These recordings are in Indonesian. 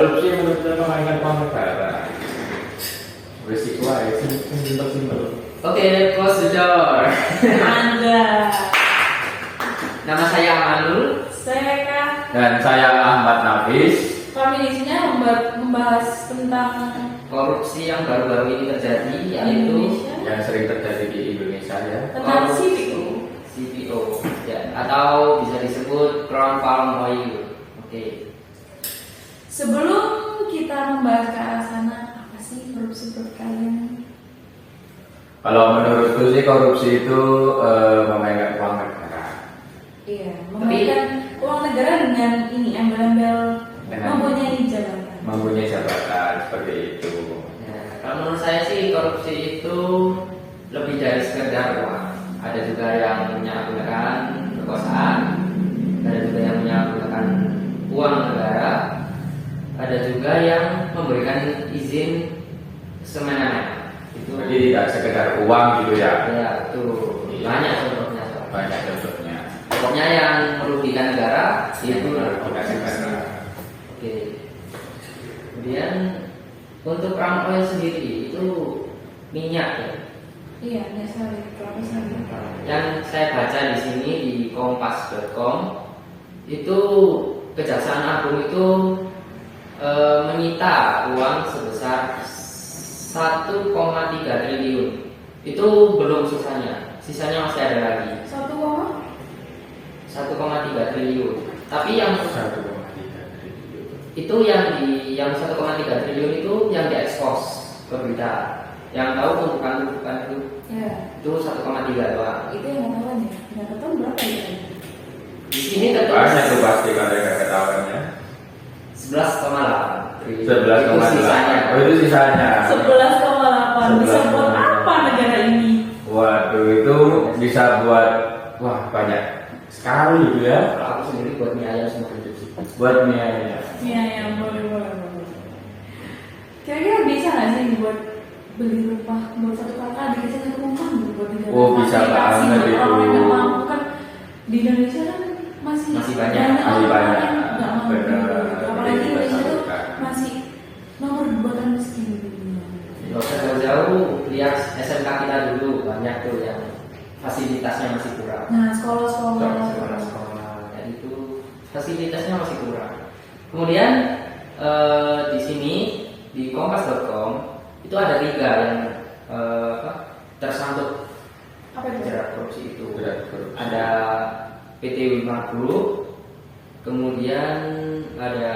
Korupsi menurut saya memainkan uang negara. Risiko aja sih, simpel-simpel. Oke, close the door. Anda. Nama saya Amanul. Saya Kak. Dan saya Ahmad Nafis. Kami di sini membahas tentang Korupsi yang baru-baru ini terjadi, yaitu Indonesia. Yang sering terjadi di Indonesia ya. Tentang korupsi CPO. CPO, ya, atau bisa disebut Crown Palm Oil. Oke. Sebelum kita membahas ke arah sana, apa sih korupsi menurut kalian? Kalau menurutku sih korupsi itu memainkan uang negara. Iya, memainkan uang negara dengan ini embel-embel Dengan- mempunyai jabatan. Mempunyai jabatan seperti itu. Nah, kalau menurut saya sih korupsi itu lebih dari sekedar uang. Ada juga yang menyalahgunakan kekuasaan, ada juga yang menyalahgunakan uang negara, ada juga yang memberikan izin semena-mena. Itu Jadi tidak sekedar uang gitu ya. ya itu banyak contohnya. Sob. Banyak contohnya. Pokoknya yang merugikan negara itu Merugikan negara. Oke. Kemudian untuk palm oil sendiri itu minyak ya. Iya, dasar kelapa sawit. Yang saya baca di sini di kompas.com itu Kejaksaan Agung itu menyita uang sebesar 1,3 triliun. Itu belum sisanya masih ada lagi 1,3 triliun. Tapi yang 1,3 triliun. itu yang 1,3 triliun itu yang diekspos ke berita. Yang tahu tumpukan itu Ya, itu 1,3 doang. itu yang ketahuan ya. Nggak ketahuan berapa ya? Di sini tertulis Banyak tuh pasti kalau nggak ketahuannya. 11,8 triliun. 11,8. Itu sisanya. Oh itu sisanya. 11,8 bisa buat 11,8. apa negara ini? Waduh itu bisa buat banyak sekali gitu ya. Kalau aku sendiri buat mie ayam semua hidup sih. Buat mie ayam. Iya, ya, boleh. Kira-kira bisa nggak sih buat beli rumah buat satu kakak dikasih satu rumah gitu buat negara? Oh, bisa Fasilitasi banget buat itu. orang yang nggak mampu kan di Indonesia kan masih Masih banyak. Masih orang banyak. yang nggak mampu. Benar. Gitu. Apalagi Jadi kita Indonesia tuh salurkan. masih nomor 2 kan miskin di dunia. Kalau jauh-jauh lihat SMK kita dulu banyak tuh yang fasilitasnya masih kurang. Nah, sekolah-sekolah Sekolah-sekolah kayak itu fasilitasnya masih kurang. Kemudian di sini di kompas.com itu ada 3 yang tersangkut apa itu? jerat korupsi itu. Jerat korupsi. Ada PT Wilmar Group, kemudian ada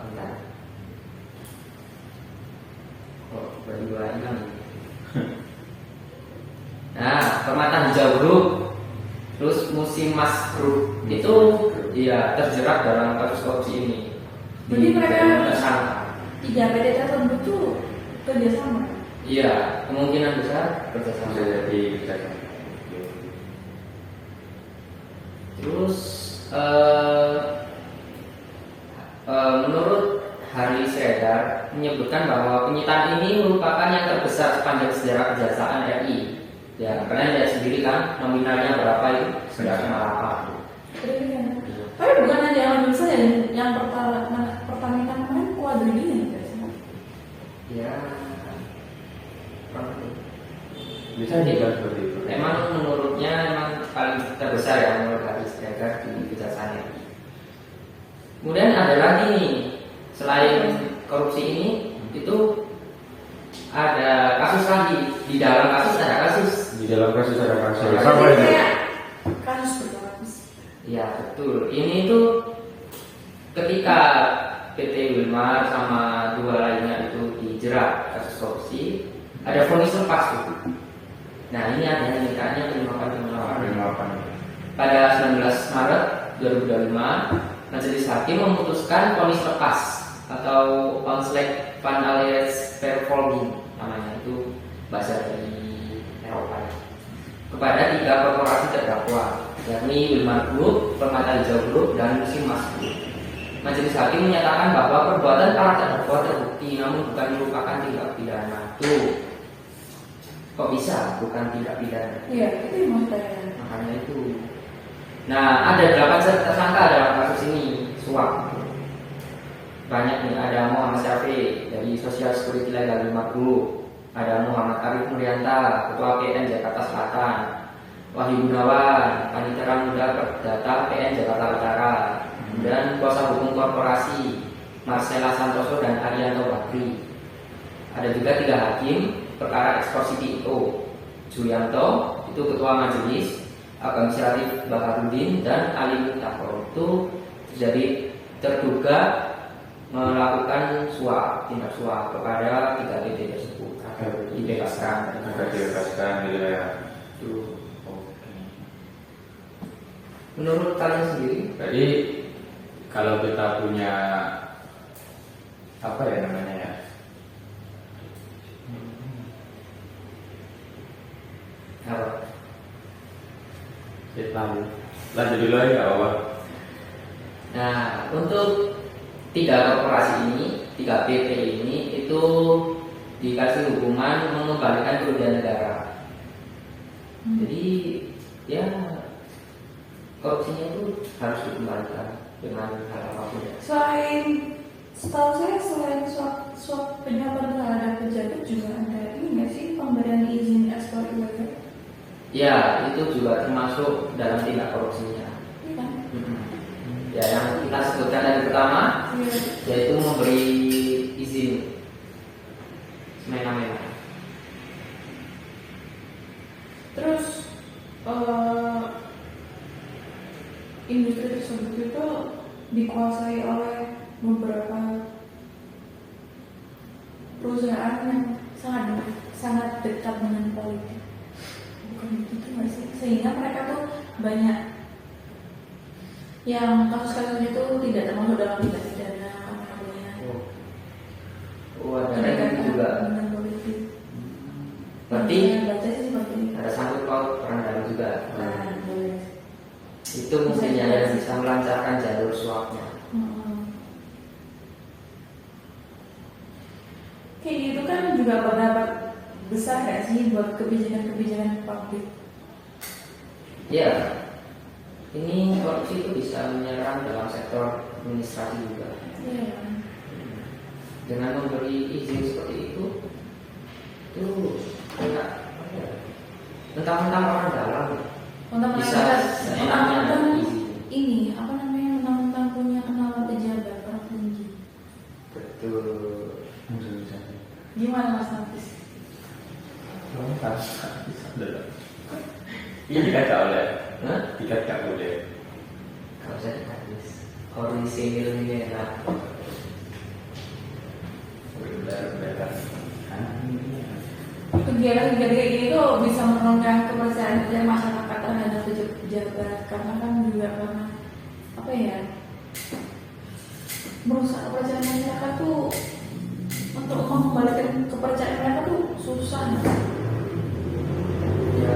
bentar. Berdua lagi kan. Nah, Permata Hijau Group, terus Musimas Group itu iya terjerat dalam kasus korupsi ini. Jadi mereka- tersangka. 3 PT tertentu tuh kerjasama. Iya, kemungkinan besar kerjasama. Bisa jadi bisa. Terus menurut Hari Sredar menyebutkan bahwa penyitaan ini merupakan yang terbesar sepanjang sejarah Kejaksaan RI. Ya, kalian lihat sendiri kan nominalnya berapa itu? 9,8. Tapi bukan hanya yang Indonesia yang pertamina kemarin kuadriliun ya. Ya, Bisa juga seperti itu. emang menurutnya emang paling terbesar ya menurut Hari Sredar di Kejaksaan RI. Kemudian ada lagi nih, selain korupsi ini itu ada kasus lagi. Di dalam kasus ada kasus. Di dalam kasus ada kasus. Jadi Apa Jadi itu? kayak kasus berlapis. Ya betul. Ini tuh ketika PT Wilmar sama 2 lainnya itu dijerat kasus korupsi, ada vonis lepas tuh. Nah ini ada yang mintanya penyelapan. Pada 19 Maret 2025, Majelis Hakim memutuskan vonis lepas atau Onslek van Alias Vervolging namanya, itu bahasa dari Eropa kepada 3 korporasi terdakwa, yakni Wilmar Group, Permata Hijau Group, dan Musimas Group. Majelis Hakim menyatakan bahwa perbuatan para terdakwa terbukti namun bukan merupakan tindak pidana. Tuh, kok bisa bukan tindak pidana? Iya, itu yang mau saya. Makanya itu. Nah, ada 8 tersangka dalam kasus ini suap. banyak nih, ada Muhammad Syafi dari Social Security Legal 50, ada Muhammad Arif Muryanta, Ketua PN Jakarta Selatan, Wahyu Gunawan, Panitera Muda Perdata PN Jakarta Utara, dan kuasa hukum korporasi Marcella Santoso dan Arianto Bakri. Ada juga 3 hakim perkara ekspor CPO, Julianto itu ketua majelis, Agam Syarif Baharudin, dan Ali Mutakor itu jadi terduga melakukan suap, tindak suap kepada 3 PT tersebut. Dibebaskan. Dibebaskan gitu ya. Itu. Oke. Menurut kalian sendiri? Jadi kalau kita punya apa ya namanya ya? Apa? Kita lanjut dulu aja apa? Nah, untuk 3 korporasi ini, 3 PT ini itu dikasih hukuman mengembalikan kerugian negara. Jadi ya korupsinya itu harus dikembalikan dengan hal apapun ya. Setahu saya selain suap pejabat terhadap pejabat juga ada ini nggak sih pemberian izin ekspor ilegal? Ya, itu juga termasuk dalam tindak korupsinya. Iya kan? Ya, yang kita sebutkan dari pertama, Iya. yaitu memberi izin semena-mena. Terus industri tersebut itu dikuasai oleh beberapa perusahaan yang sangat dekat dengan politik. Bukan begitu nggak sih? Sehingga mereka tuh banyak yang kasus-kasusnya itu tidak termasuk dalam tindak pidana namanya. Ada lagi juga. Dengan politik. Berarti baca sih seperti itu. ada sangkut paut peran dalam juga. Nah, boleh. Itu mungkin yang bisa melancarkan jalur suapnya. Kayak gitu kan juga berdampak besar gak sih buat kebijakan-kebijakan publik? Ya, ini korupsi itu bisa menyerang dalam sektor administrasi juga. Iya. Dengan memberi izin seperti itu kayak mentang-mentang orang dalam bisa Mentang-mentang izin. ini apa namanya, mentang-mentang punya kenalan pejabat orang tinggi. Betul. Gimana Mas Nafis? Ini kan tak boleh. Hah? Tiket tak boleh. Kalau saya habis orisinil ini enak. Benar-benar. Kegiatan-kegiatan kayak gini tuh bisa menurunkan kepercayaan masyarakat terhadap pejabat, karena kan juga karena apa ya, merusak kepercayaan masyarakat tuh. Untuk mengembalikan kepercayaan mereka tuh susah. Ya,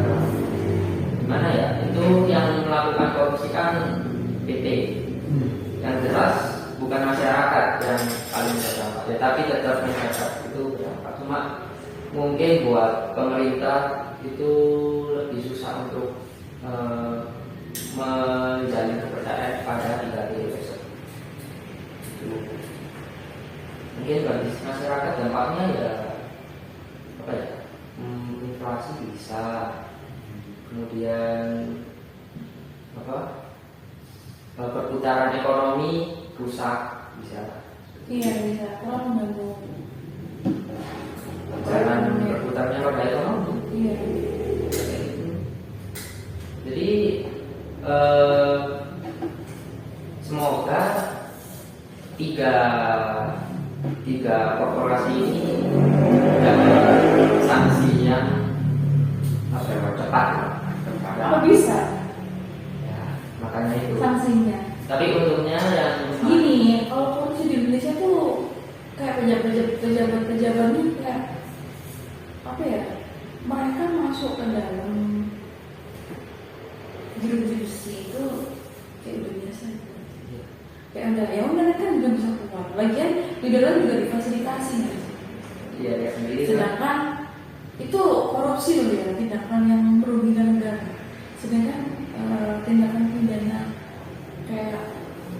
gimana ya? Itu yang melakukan korupsi kan PT. Yang jelas bukan masyarakat yang paling terdampak, ya, tapi tetap masyarakat itu berdampak. Cuma mungkin buat pemerintah itu lebih susah untuk menjalin kepercayaan pada 3T tersebut. Mungkin bagi masyarakat dampaknya ya apa ya, inflasi bisa, kemudian apa, perputaran ekonomi rusak bisa. Iya bisa, kalau mengganggu Jalan berputarnya roda ekonomi. Iya. Jadi semoga tiga korporasi ini dapat sanksi yang cepat. Kalau bisa Ya, makanya itu. sanksinya. Tapi untungnya yang Gini, kalau korupsi di Indonesia tuh kayak pejabat-pejabatnya kayak apa ya? Mereka masuk ke dalam jurisdiksi itu kayak udah biasa. Kayak udah kan udah bisa keluar. Lagian di dalam juga difasilitasi. ya sendiri kan. Sedangkan itu korupsi loh ya, tindakan yang merugikan negara. Sedangkan tindakan pidana kayak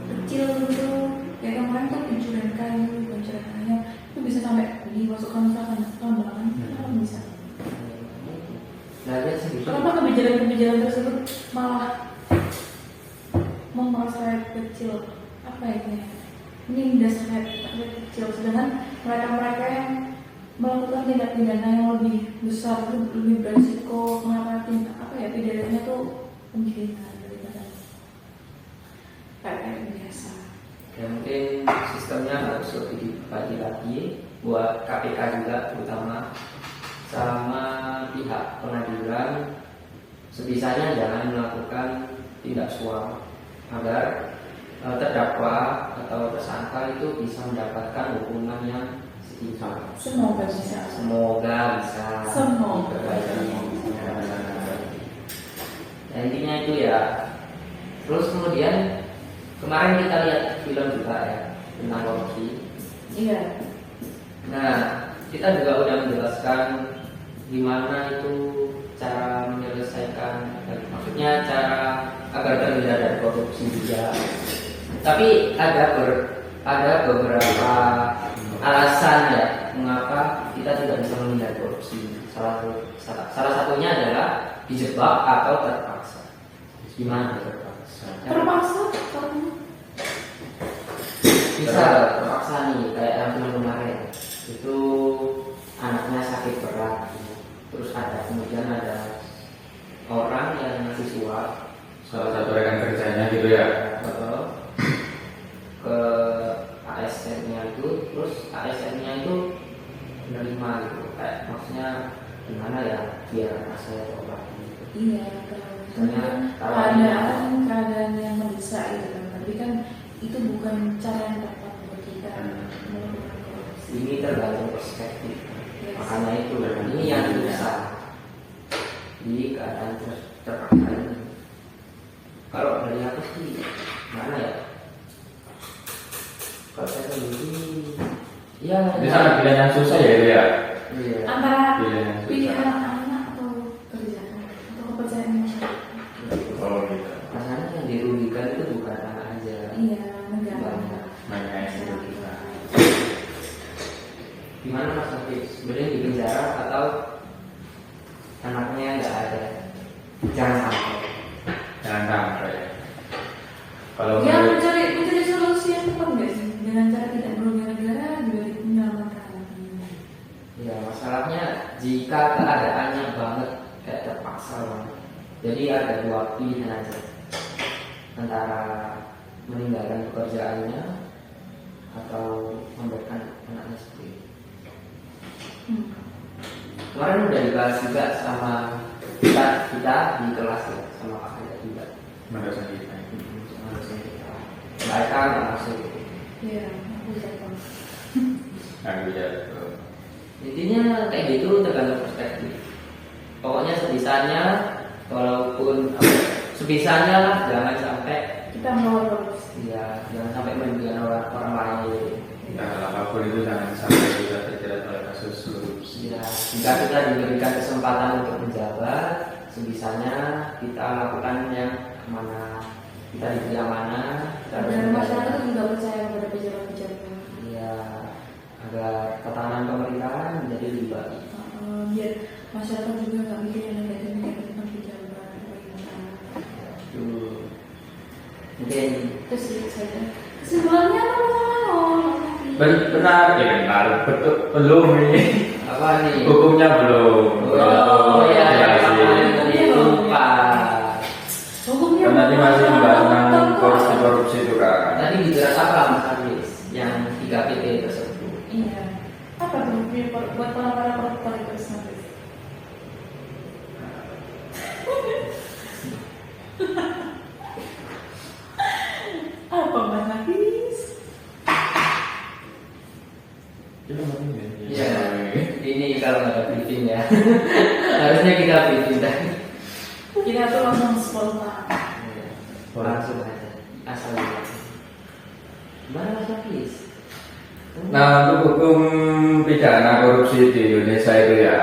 kecil gitu, kayak kemarin tuh pencurian bancuran kayu, bancuran ayam itu bisa sampai dimasukkan ke tambangan, kenapa bisa? Nah, dia sendiri. Kenapa kebijakan-kebijakan tersebut malah memeras rakyat kecil? Apa ini? Menindas rakyat kecil, sedangkan mereka-mereka yang melakukan tindak pidana yang lebih besar itu lebih berisiko kenapa pidananya tuh penghinaan daripada kayak biasa. Ya mungkin sistemnya harus lebih dibagi lagi buat KPK juga terutama sama pihak pengadilan sebisanya jangan melakukan tindak suap agar terdakwa atau tersangka itu bisa mendapatkan hukuman yang setimpal. Semoga bisa. Semoga bisa. Semoga. Nah, intinya itu ya. Terus kemudian kemarin kita lihat film juga ya tentang korupsi. Iya. Nah, kita juga udah menjelaskan gimana itu cara menyelesaikan, maksudnya cara agar terhindar dari korupsi juga. Tapi ada beberapa alasan ya mengapa kita tidak bisa menghindari korupsi. Salah satunya adalah dijebak atau terpaksa. Gimana terpaksa? Terpaksa karena Bisa terpaksa nih kayak yang film kemarin itu anaknya sakit berat, terus kemudian ada orang yang ngasih suap Salah satu rekan kerjanya gitu ya. ke ASN-nya itu, terus ASN-nya itu menerima gitu, kayak maksudnya gimana ya biar saya coba gitu. iya, keadaan yang mendesak gitu kan. Tapi kan itu bukan cara yang tepat buat kita melakukan korupsi. Ini tergantung perspektif. Yes. Makanya itu ini yang susah di keadaan terpaksa ini. Kalau dari aku sih mana ya? Kalau saya sendiri, ya. Ini sangat pilihan yang susah ya itu ya. Iya. Antara Pilihan yang susah. pilihan anak atau kerjaan atau kepercayaan masyarakat. Oh gitu. Rasanya yang dirugikan itu bukan anak aja. Iya, negara. Banyak yang dirugikan. Gimana Mas Hafiz? Sebenarnya di penjara atau anaknya nggak ada? Jangan sampai. Jangan sampai. Kalau Ya menurut- mencari solusi yang tepat nggak sih dengan cara tidak merugikan negara juga menyelamatkan anaknya. Ya masalahnya jika keadaannya banget kayak terpaksa banget. Jadi ada dua pilihan aja antara meninggalkan pekerjaannya atau memberikan anaknya sendiri. Kemarin udah dibahas juga sama kita di kelas ya, sama Pak Hajar juga. menurut kita. Sama dosen kita. Mereka nggak masuk. Iya, aku jatuh. Aku ya. Intinya kayak gitu tergantung perspektif. Pokoknya sebisanya, walaupun sebisanya lah jangan sampai Kita melawan korupsi. ya jangan sampai merugikan orang lain. Ya, apapun itu jangan sampai kita terjerat oleh kasus korupsi. Ya, jika kita diberikan kesempatan untuk menjabat, sebisanya kita lakukan yang mana kita diberi amanah, kita harus Dan menjaga. masyarakat juga percaya kepada pejabat-pejabat. Ya, agar ketahanan pemerintahan menjadi lebih baik. Biar masyarakat juga nggak mikir yang negatif tentang pejabat. Itu mungkin Itu sih saja. Kesimpulannya apa? Benar, betul belum ini. apa nih? Hukumnya belum. Oh ya, sih. lupa. Hukumnya Kan nanti masih membahas tentang korupsi. korupsi itu kan. Tadi bicara apa Mas Hafiz? Yang 3 PT tersebut. Iya. Apa tuh buat para koruptor itu nanti? Apa Mas Hafiz? Ya, ini kalau nggak ada briefing ya. Harusnya kita briefing tadi. Kita tuh langsung spontan. Langsung aja. Asal aja. Gimana Mas Hafiz? Nah, untuk hukum pidana korupsi di Indonesia itu ya,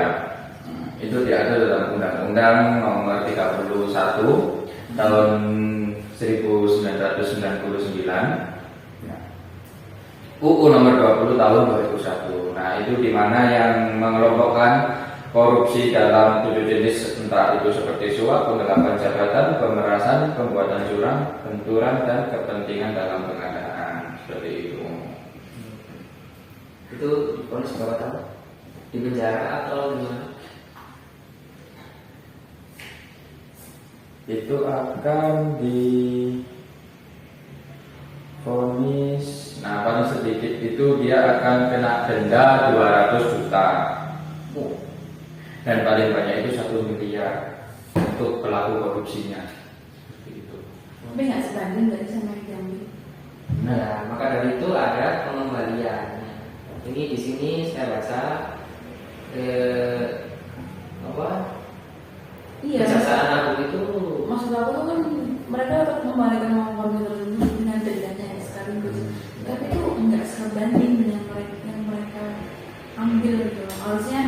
itu diatur dalam Undang-Undang Nomor 31 Tahun 1999. Nah, UU nomor 20 tahun 2001. Nah, itu di mana yang mengelompokkan korupsi dalam 7 jenis, entah itu seperti suap, penggelapan jabatan, pemerasan, pembuatan curang, benturan, dan kepentingan dalam pengadaan. Seperti itu. Itu diponis berapa tahun? Di penjara atau gimana? Itu akan divonis, nah paling sedikit itu dia akan kena denda 200 juta dan paling banyak itu 1 miliar untuk pelaku korupsinya. Gitu. Tapi nggak sebanding dari sama yang diambil. Nah, maka dari itu ada pengembalian. Ini di sini saya baca apa? Iya. Kejaksaan Agung itu Maksud aku tuh kan mereka tetap membalikan uang kami tersebut dengan dendanya sekaligus. Tapi itu nggak sebanding dengan yang mereka ambil gitu. Harusnya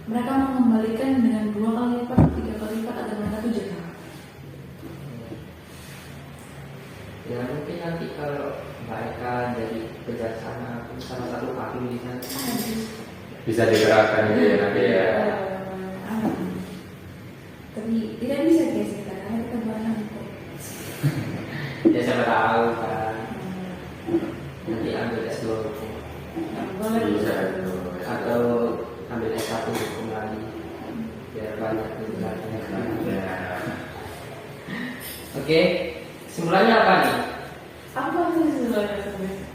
mereka mengembalikan dengan 2 kali lipat, 3 kali lipat agar mereka tuh jaga. ya mungkin nanti kalau mereka jadi kejaksaan Agung salah satu hakim di sana. Bisa digerakkan gitu ya nanti ya. Tapi tidak bisa guys kita karena kita barang kok. Ya siapa tahu kan. Nanti ambil S2 hukum Boleh Bisa. atau ambil S1 hukum lagi biar banyak pilihannya. Ya. Oke, kesimpulannya apa nih? Apa sih sebenarnya sebenarnya?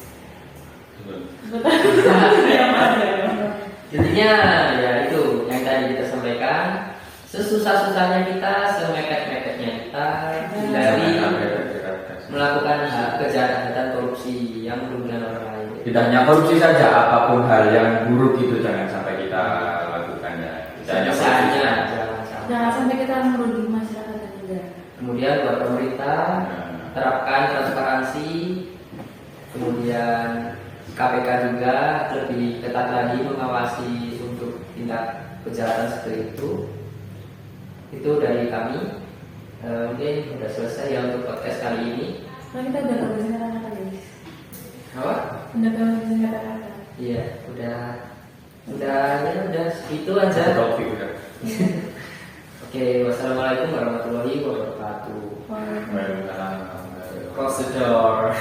Intinya ya itu yang tadi kita sampaikan. Sesusah-susahnya kita, semepet-mepetnya kita dari melakukan kejahatan korupsi yang merugikan orang lain. Tidak hanya korupsi saja, apapun hal yang buruk itu jangan sampai kita lakukan ya. Tidak hanya korupsi. Misalnya, jangan sampai. Jangan sampai kita merugi masyarakat dan negara. Kemudian buat pemerintah terapkan transparansi, kemudian KPK juga lebih ketat lagi mengawasi untuk tindak kejahatan seperti itu. Itu dari kami. Mungkin sudah selesai ya untuk podcast kali ini. Nah kita udah kehabisan kata-kata guys. Apa? Udah kehabisan kata-kata. Iya, udah itu aja. Topik udah. Oke, wassalamualaikum warahmatullahi wabarakatuh. Wah. Waalaikumsalam. Close the door.